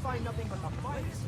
find nothing but the finest.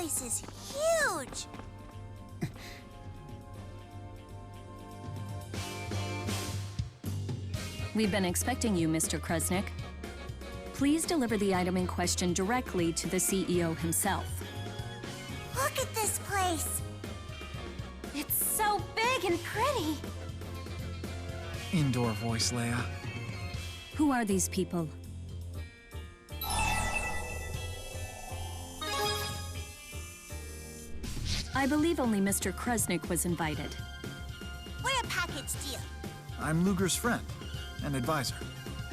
This is huge! We've been expecting you, Mr. Krusnik. Please deliver the item in question directly to the CEO himself. Look at this place! It's so big and pretty! Indoor voice, Leia. Who are these people? I believe only Mr. Krusnik was invited. We're a package deal. I'm Luger's friend and advisor.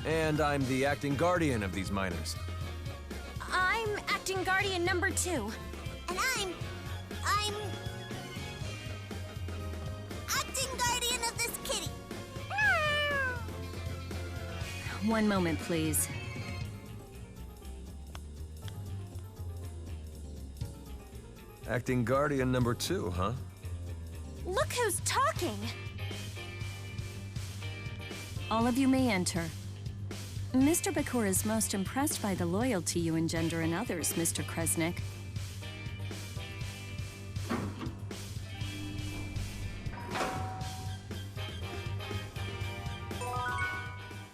And I'm the acting guardian of these miners. I'm acting guardian number 2. And I'm acting guardian of this kitty. One moment, please. Acting guardian number 2, huh? Look who's talking! All of you may enter. Mr. Bakura is most impressed by the loyalty you engender in others, Mr. Krusnik.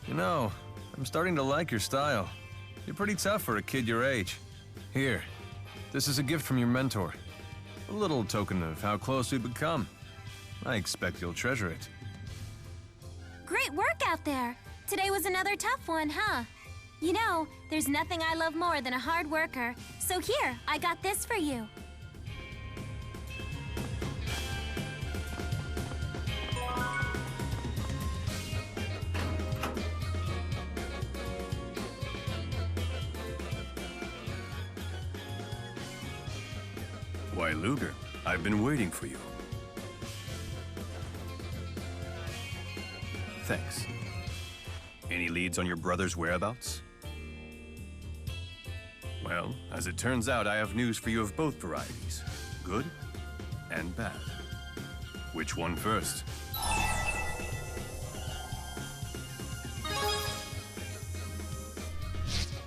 You know, I'm starting to like your style. You're pretty tough for a kid your age. Here, this is a gift from your mentor. A little token of how close we've become. I expect you'll treasure it. Great work out there! Today was another tough one, huh? You know, there's nothing I love more than a hard worker. So here, I got this for you. Why, Luger, I've been waiting for you. Thanks. Any leads on your brother's whereabouts? Well, as it turns out, I have news for you of both varieties, good and bad. Which one first?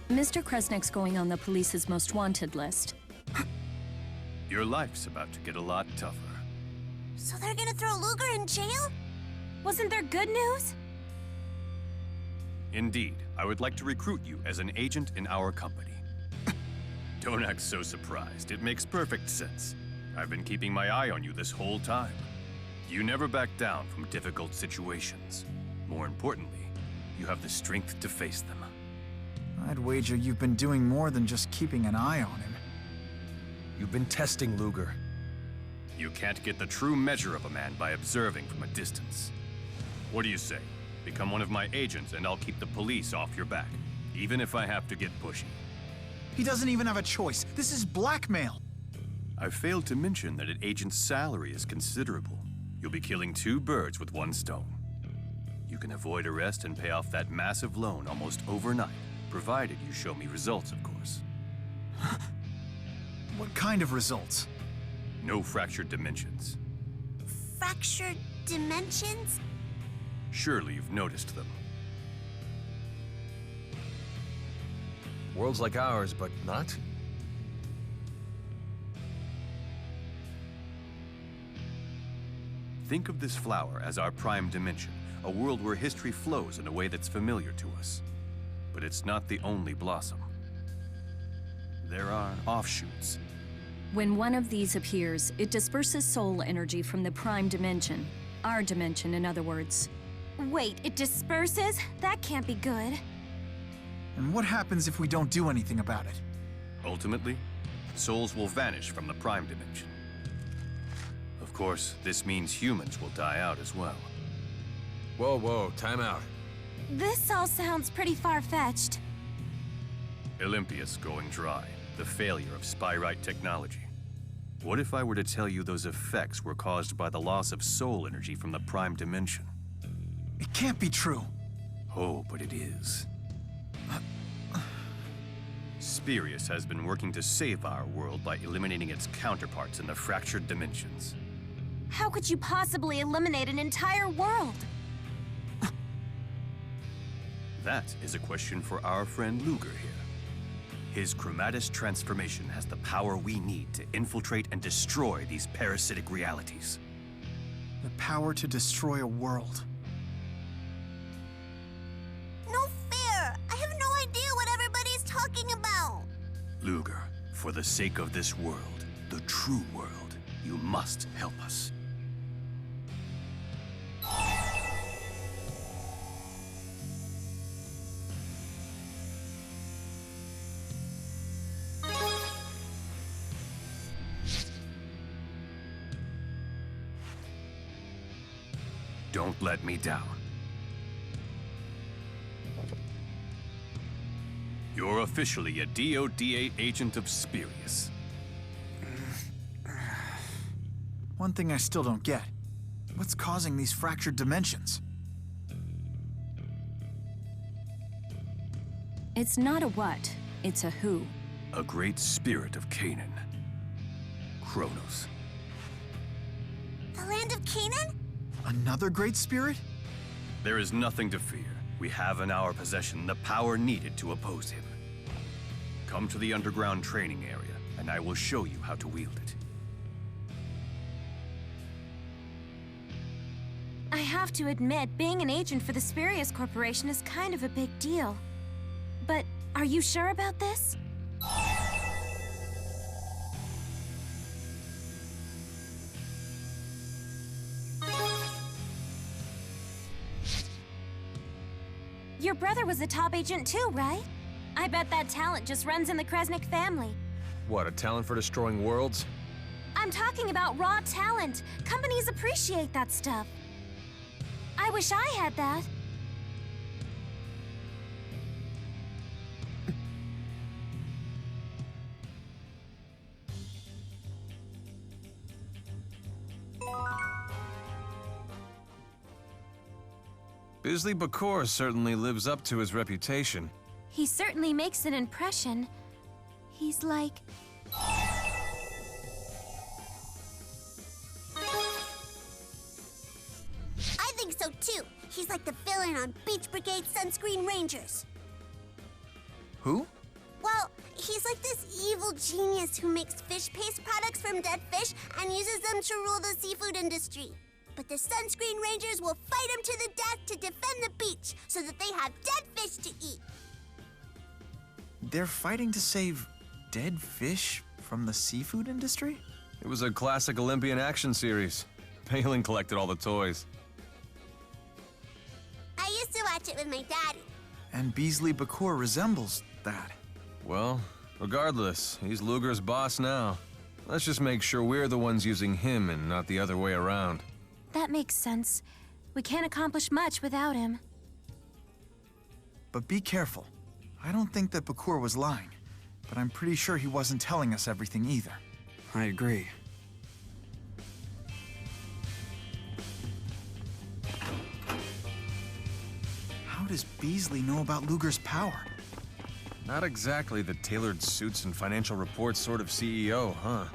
Mr. Kresnik's going on the police's most wanted list. Your life's about to get a lot tougher. So they're gonna throw Luger in jail? Wasn't there good news? Indeed, I would like to recruit you as an agent in our company. Don't act so surprised. It makes perfect sense. I've been keeping my eye on you this whole time. You never back down from difficult situations. More importantly, you have the strength to face them. I'd wager you've been doing more than just keeping an eye on him. You've been testing Luger. You can't get the true measure of a man by observing from a distance. What do you say? Become one of my agents and I'll keep the police off your back, even if I have to get pushy. He doesn't even have a choice. This is blackmail. I failed to mention that an agent's salary is considerable. You'll be killing two birds with one stone. You can avoid arrest and pay off that massive loan almost overnight, provided you show me results, of course. What kind of results? No fractured dimensions. Fractured dimensions? Surely you've noticed them. Worlds like ours, but not? Think of this flower as our prime dimension, a world where history flows in a way that's familiar to us. But it's not the only blossom. There are offshoots. When one of these appears, it disperses soul energy from the prime dimension. Our dimension, in other words. Wait, it disperses? That can't be good. And what happens if we don't do anything about it? Ultimately, souls will vanish from the prime dimension. Of course, this means humans will die out as well. Whoa, whoa, time out. This all sounds pretty far-fetched. Olympius going dry, the failure of Spyrite technology. What if I were to tell you those effects were caused by the loss of soul energy from the prime dimension? It can't be true. Oh, but it is. Spirius has been working to save our world by eliminating its counterparts in the fractured dimensions. How could you possibly eliminate an entire world? That is a question for our friend Luger here. His chromatis transformation has the power we need to infiltrate and destroy these parasitic realities. The power to destroy a world. No fair! I have no idea what everybody's talking about! Luger, for the sake of this world, the true world, you must help us. Don't let me down. You're officially a DODA agent of Spirius. One thing I still don't get. What's causing these fractured dimensions? It's not a what, it's a who. A great spirit of Canaan. Kronos. The land of Canaan? Another great spirit? There is nothing to fear. We have in our possession the power needed to oppose him. Come to the underground training area, and I will show you how to wield it. I have to admit, being an agent for the Spirius Corporation is kind of a big deal. But are you sure about this? Your brother was a top agent too, right? I bet that talent just runs in the Kresnik family. What, a talent for destroying worlds? I'm talking about raw talent. Companies appreciate that stuff. I wish I had that. Bisley Bakor certainly lives up to his reputation. He certainly makes an impression. He's like... so too. He's like the villain on Beach Brigade Sunscreen Rangers. Who? Well, he's like this evil genius who makes fish paste products from dead fish and uses them to rule the seafood industry. But the Sunscreen Rangers will fight him to the death to defend the beach so that they have dead fish to eat. They're fighting to save dead fish from the seafood industry? It was a classic Olympian action series. Palin collected all the toys. I used to watch it with my daddy. And Beasley Bakur resembles that. Well, regardless, he's Luger's boss now. Let's just make sure we're the ones using him and not the other way around. That makes sense. We can't accomplish much without him. But be careful. I don't think that Bakur was lying, but I'm pretty sure he wasn't telling us everything either. I agree. How does Beasley know about Luger's power? Not exactly the tailored suits and financial reports sort of CEO, huh?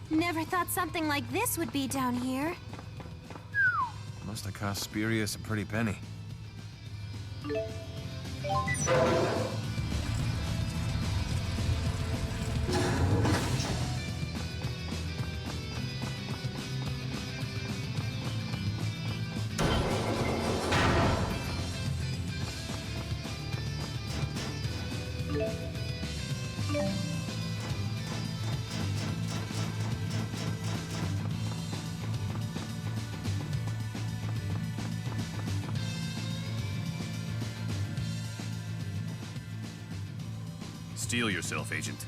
Never thought something like this would be down here. Must have cost Spurious a pretty penny. Steel yourself, Agent.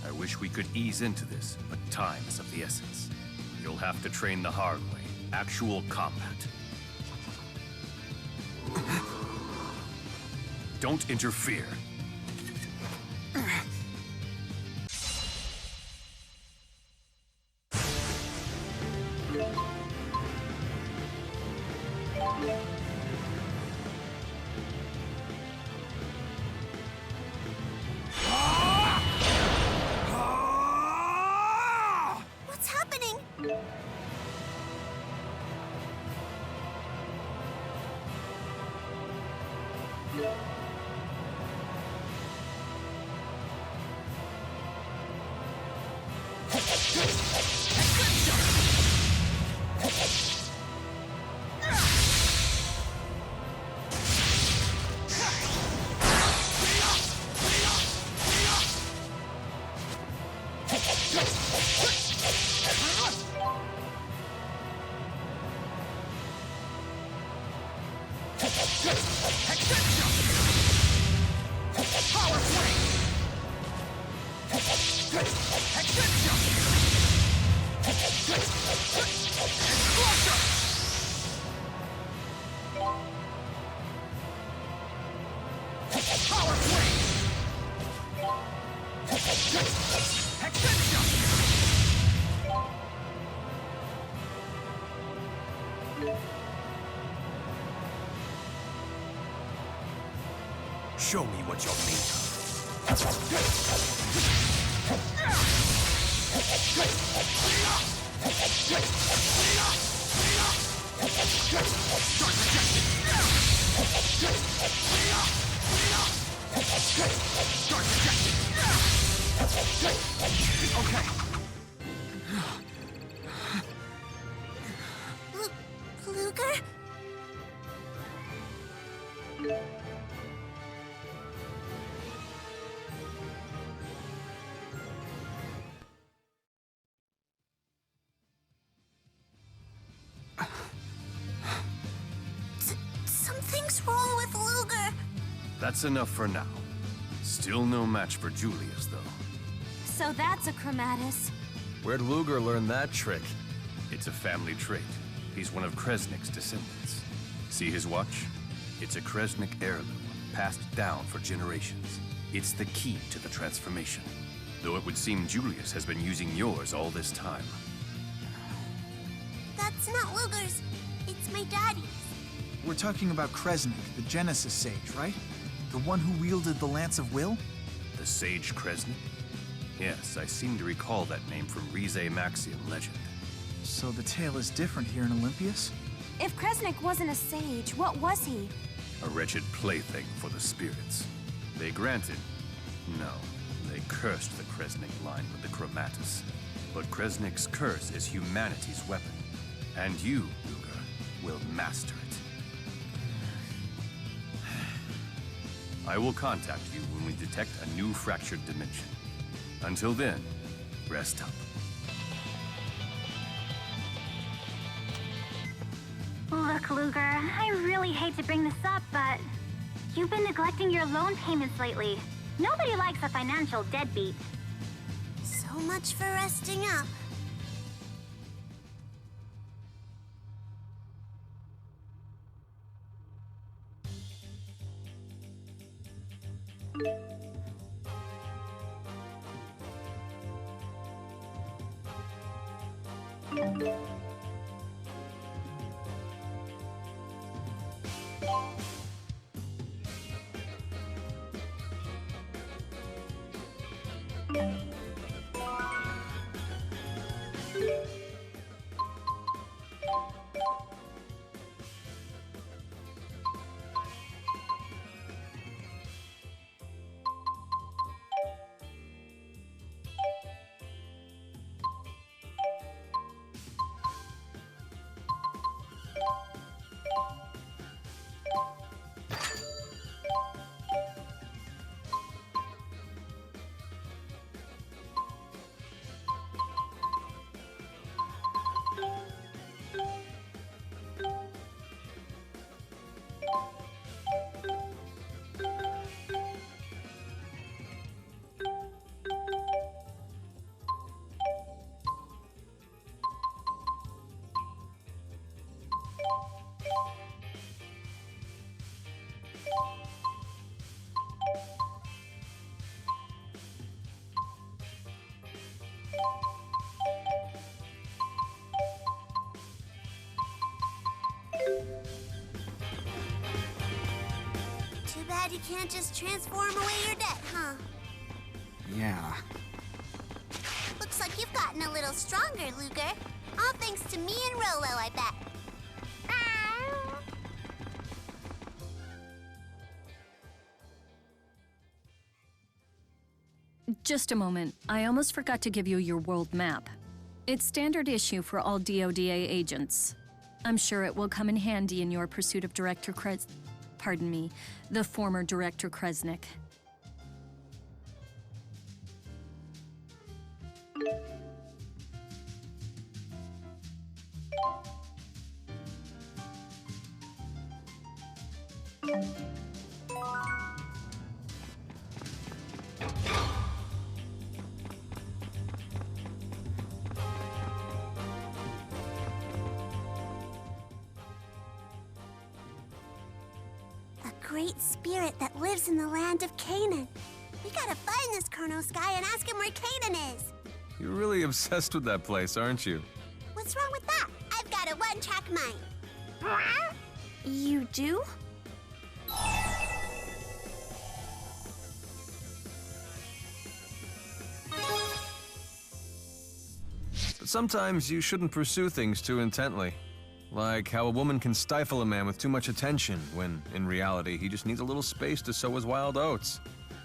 I wish we could ease into this, but time is of the essence. You'll have to train the hard way. Actual combat. Don't interfere. What's happening? Show me what you're made of. Okay. Luger? Something's wrong with Luger. That's enough for now. Still no match for Julius, though. So that's a Chromatus. Where'd Luger learn that trick? It's a family trait. He's one of Kresnik's descendants. See his watch? It's a Kresnik heirloom, passed down for generations. It's the key to the transformation. Though it would seem Julius has been using yours all this time. That's not Luger's. It's my daddy's. We're talking about Kresnik, the Genesis Sage, right? The one who wielded the Lance of Will? The Sage Kresnik? Yes, I seem to recall that name from Rize Maxium legend. So the tale is different here in Olympias? If Kresnik wasn't a sage, what was he? A wretched plaything for the spirits. They granted... No, they cursed the Kresnik line with the Chromatus. But Kresnik's curse is humanity's weapon. And you, Luger, will master it. I will contact you when we detect a new fractured dimension. Until then, rest up. Look, Luger, I really hate to bring this up, but you've been neglecting your loan payments lately. Nobody likes a financial deadbeat. So much for resting up. Too bad you can't just transform away your debt, huh? Yeah. Looks like you've gotten a little stronger, Luger. All thanks to me and Rolo, I bet. Just a moment. I almost forgot to give you your world map. It's standard issue for all DODA agents. I'm sure it will come in handy in your pursuit of the former Director Kresnik. Great spirit that lives in the land of Canaan. We gotta find this Chronosky and ask him where Canaan is. You're really obsessed with that place, aren't you? What's wrong with that? I've got a one-track mind. You do? sometimes you shouldn't pursue things too intently. Like how a woman can stifle a man with too much attention, when, in reality, he just needs a little space to sow his wild oats.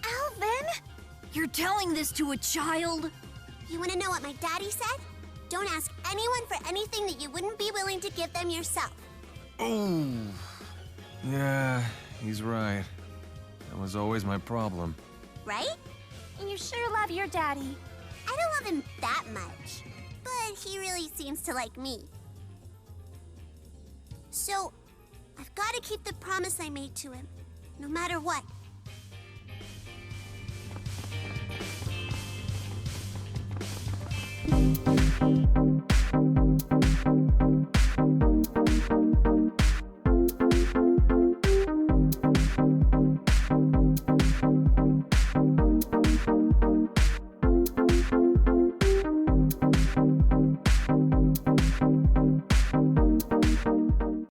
Alvin? You're telling this to a child? You want to know what my daddy said? Don't ask anyone for anything that you wouldn't be willing to give them yourself. Oh, yeah, he's right. That was always my problem. Right? And you sure love your daddy. I don't love him that much, but he really seems to like me. So, I've got to keep the promise I made to him, no matter what. Thank you.